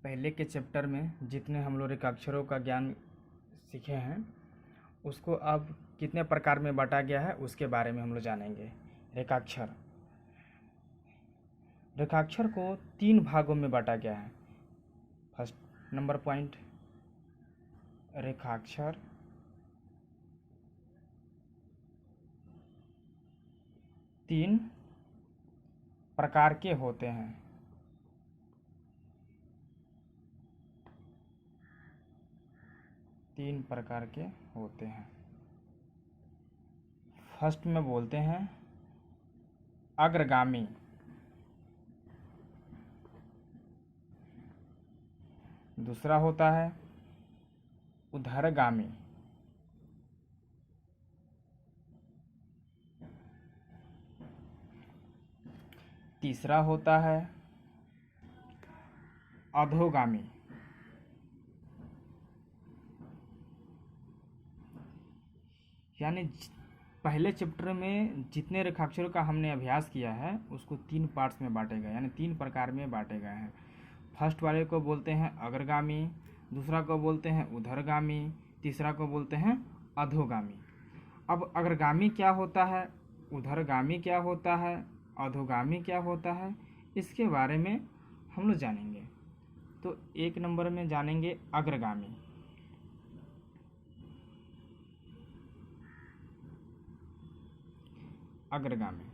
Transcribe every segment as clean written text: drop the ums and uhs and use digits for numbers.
पहले के चैप्टर में जितने हम लोग रेखाक्षरों का ज्ञान सीखे हैं उसको अब कितने प्रकार में बांटा गया है उसके बारे में हम लोग जानेंगे। रेखाक्षर रेखाक्षर को 3 भागों में बांटा गया है। फर्स्ट नंबर पॉइंट, रेखाक्षर तीन प्रकार के होते हैं। तीन प्रकार के होते हैं। फर्स्ट में बोलते हैं अग्रगामी, दूसरा होता है ऊर्ध्वगामी, तीसरा होता है अधोगामी। यानी पहले चैप्टर में जितने रेखाक्षरों का हमने अभ्यास किया है उसको 3 पार्ट्स में बांटे गए, यानी 3 प्रकार में बांटे गए हैं। फर्स्ट वाले को बोलते हैं अग्रगामी, दूसरा को बोलते हैं ऊर्ध्वगामी, तीसरा को बोलते हैं अधोगामी। अब अग्रगामी क्या होता है, ऊर्ध्वगामी क्या होता है, अधोगामी क्या होता है, इसके बारे में हम लोग जानेंगे। तो 1 नंबर में जानेंगे अग्रगामी। अग्रगामी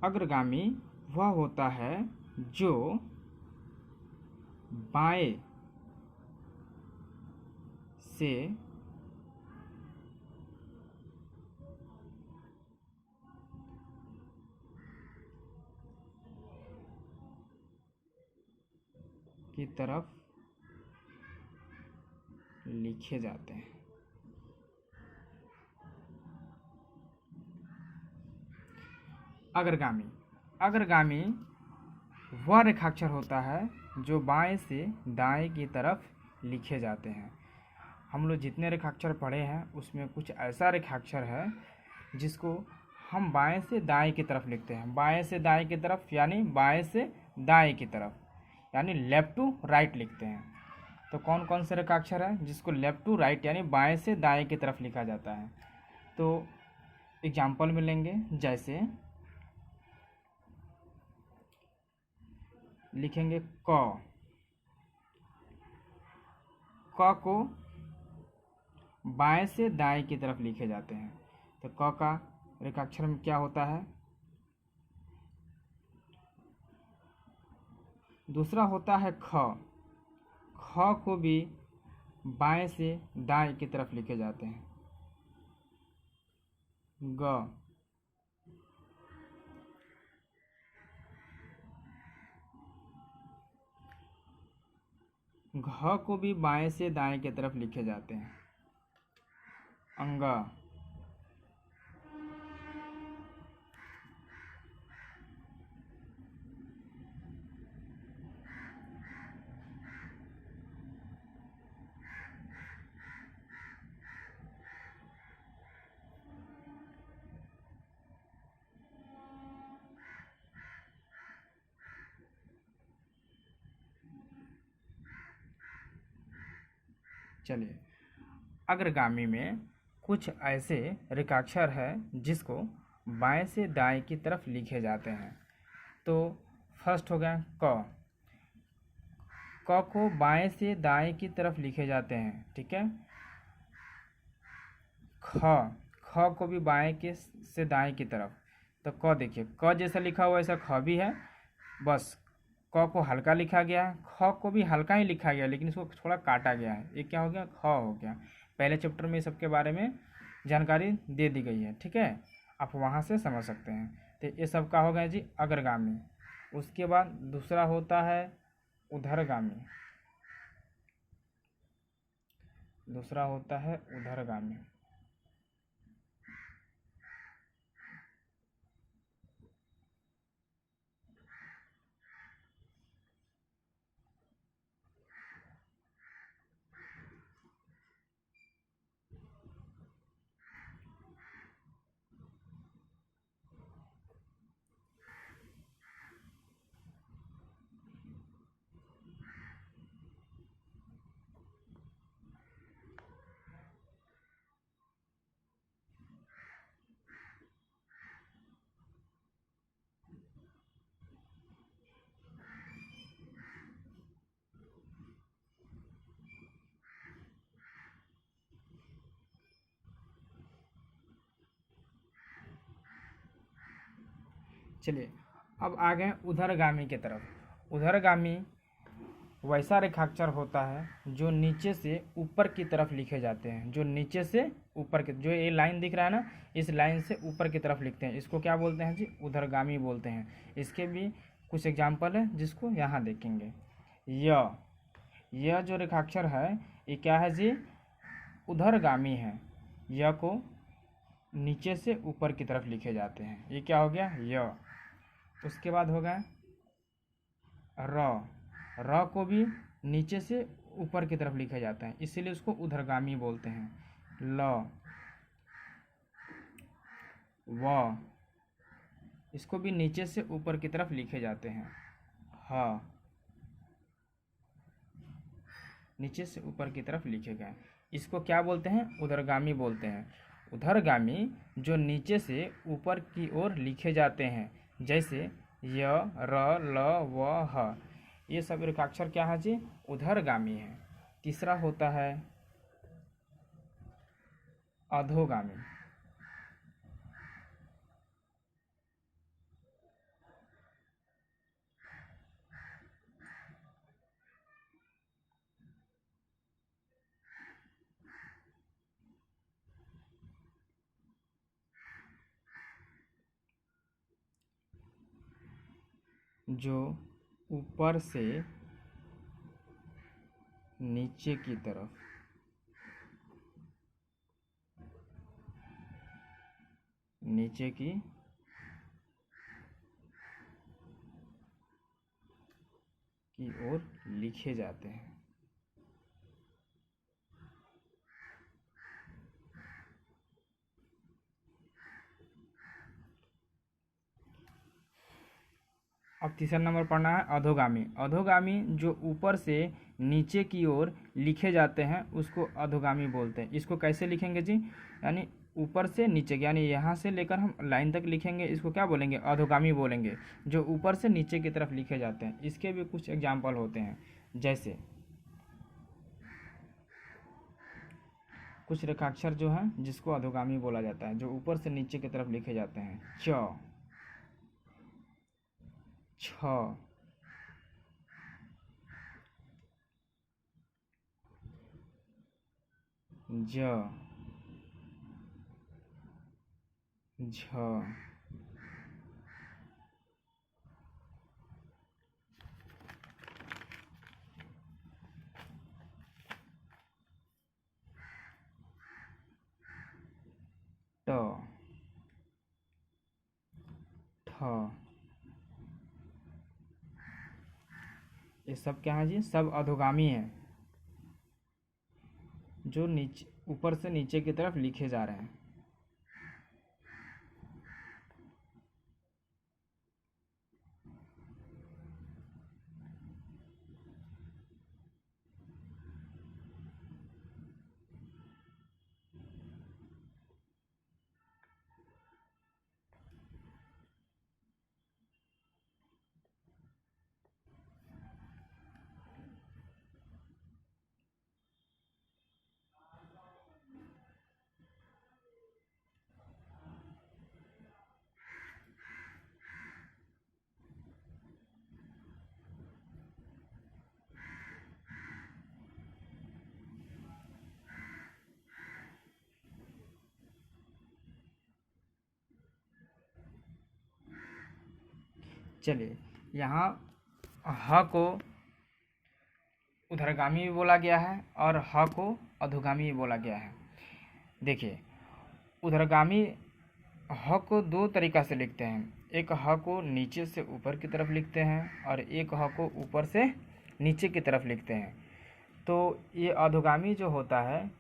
अग्रगामी वह होता है जो बाएं से की तरफ लिखे जाते हैं। अग्रगामी वह रेखाक्षर होता है जो बाएं से दाएं की तरफ लिखे जाते हैं। हम लोग जितने रेखाक्षर पढ़े हैं उसमें कुछ ऐसा रेखाक्षर है जिसको हम बाएं से दाएं की तरफ लिखते हैं। बाएं से दाएं की तरफ यानी बाएं से दाएं की तरफ, यानी लेफ्ट टू राइट लिखते हैं। तो कौन कौन से रेखाक्षर है जिसको लेफ्ट टू राइट यानी बाएं से दाएं की तरफ लिखा जाता है? तो एग्जाम्पल में लेंगे, जैसे लिखेंगे क को बाएं से दाएं की तरफ लिखे जाते हैं। तो क का रेखाक्षर में क्या होता है? दूसरा होता है ख को भी बाएं से दाएं की तरफ लिखे जाते हैं। ग घ को भी बाएं से दाएं की तरफ लिखे जाते हैं। अंग चलिए, अग्रगामी में कुछ ऐसे रेखाक्षर हैं जिसको बाएं से दाएं की तरफ लिखे जाते हैं। तो फर्स्ट हो गया क को बाएं से दाएं की तरफ लिखे जाते हैं, ठीक है। ख को भी बाएं के से दाएं की तरफ। तो क देखिए, क जैसा लिखा हुआ वैसा ख भी है, बस क को हल्का लिखा गया, ख को भी हल्का ही लिखा गया लेकिन इसको थोड़ा काटा गया है। ये क्या हो गया? ख हो गया। पहले चैप्टर में सबके बारे में जानकारी दे दी गई है, ठीक है, आप वहाँ से समझ सकते हैं। तो ये सब का हो गया जी अग्रगामी। उसके बाद दूसरा होता है ऊर्ध्वगामी। दूसरा होता है ऊर्ध्वगामी। चलिए अब आ गए उधरगामी की तरफ। उधरगामी वैसा रेखाक्षर होता है जो नीचे से ऊपर की तरफ लिखे जाते हैं, जो नीचे से ऊपर के, जो ये लाइन दिख रहा है ना, इस लाइन से ऊपर की तरफ लिखते हैं, इसको क्या बोलते हैं जी? उधरगामी बोलते हैं। इसके भी कुछ एग्जाम्पल है जिसको यहाँ देखेंगे। यह जो रेखाक्षर है ये क्या है जी? उधरगामी है। य को नीचे से ऊपर की तरफ लिखे जाते हैं। ये क्या हो गया? य। उसके बाद हो गया र को भी नीचे से ऊपर की तरफ लिखा जाता है, इसीलिए उसको उधरगामी बोलते हैं। ल, व, इसको भी नीचे से ऊपर की तरफ लिखे जाते हैं। ह, नीचे से ऊपर की तरफ लिखे गए, इसको क्या बोलते हैं? उधरगामी बोलते हैं। उधरगामी जो नीचे से ऊपर की ओर लिखे जाते हैं, जैसे य, र, ल, व, ह, ये सब रेखाक्षर क्या है जी? उधरगामी है। तीसरा होता है अधोगामी। जो ऊपर से नीचे की तरफ नीचे की ओर लिखे जाते हैं। अब तीसरा नंबर पढ़ना है अधोगामी। अधोगामी जो ऊपर से नीचे की ओर लिखे जाते हैं उसको अधोगामी बोलते हैं। इसको कैसे लिखेंगे जी? यानी ऊपर से नीचे, यानी यहाँ से लेकर हम लाइन तक लिखेंगे, इसको क्या बोलेंगे? अधोगामी बोलेंगे। जो ऊपर से नीचे की तरफ लिखे जाते हैं, इसके भी कुछ एग्जाम्पल होते हैं, जैसे कुछ रेखाक्षर जो हैं जिसको अधोगामी बोला जाता है, जो ऊपर से नीचे की तरफ लिखे जाते हैं। च, छ, ज, झ, ट, ठ, ये सब क्या है जी? सब अधोगामी है, जो नीचे, ऊपर से नीचे की तरफ लिखे जा रहे हैं। चलिए, यहाँ ह को उधरगामी भी बोला गया है और ह को अधोगामी भी बोला गया है। देखिए, उधरगामी ह को दो तरीक़ा से लिखते हैं। एक ह को नीचे से ऊपर की तरफ लिखते हैं और एक ह को ऊपर से नीचे की तरफ लिखते हैं। तो ये अधोगामी जो होता है,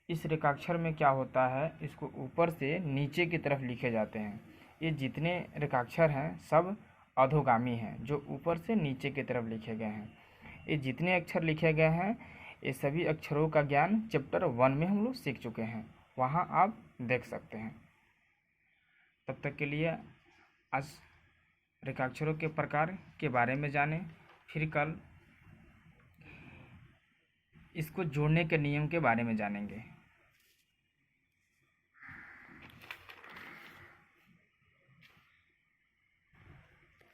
इस रेखाक्षर में क्या होता है, इसको ऊपर से नीचे की तरफ लिखे जाते हैं। ये जितने रेखाक्षर हैं सब अधोगामी हैं, जो ऊपर से नीचे की तरफ लिखे गए हैं। ये जितने अक्षर लिखे गए हैं, ये सभी अक्षरों का ज्ञान चैप्टर 1 में हम लोग सीख चुके हैं, वहाँ आप देख सकते हैं। तब तक के लिए आज रेखाक्षरों के प्रकार के बारे में जानें, फिर कल इसको जोड़ने के नियम के बारे में जानेंगे।